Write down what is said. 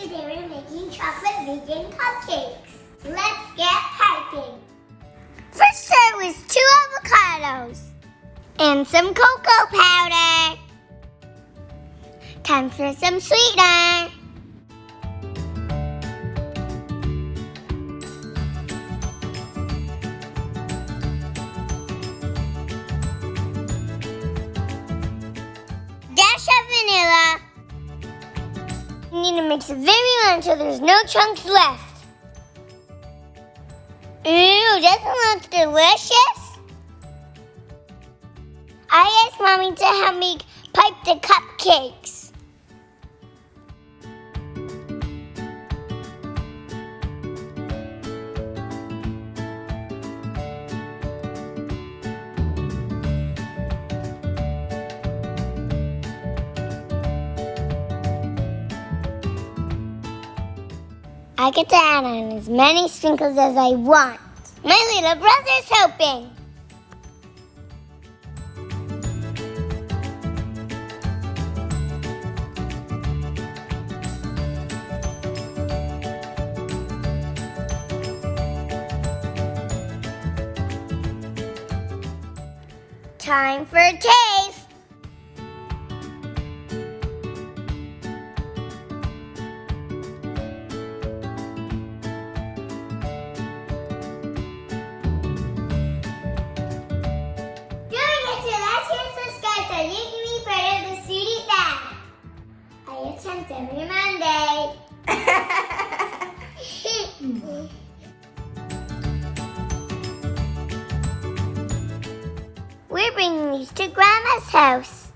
Today we're making chocolate vegan cupcakes. Let's get piping. First start with 2 avocados and some cocoa powder. Time for some sweetener. Dash of vanilla. You need to mix it very well until there's no chunks left. Ooh, doesn't look delicious? I asked Mommy to help me pipe the cupcakes. I get to add on as many sprinkles as I want. My little brother's helping. Time for a taste. Attempts every Monday. We're bringing these to Grandma's house.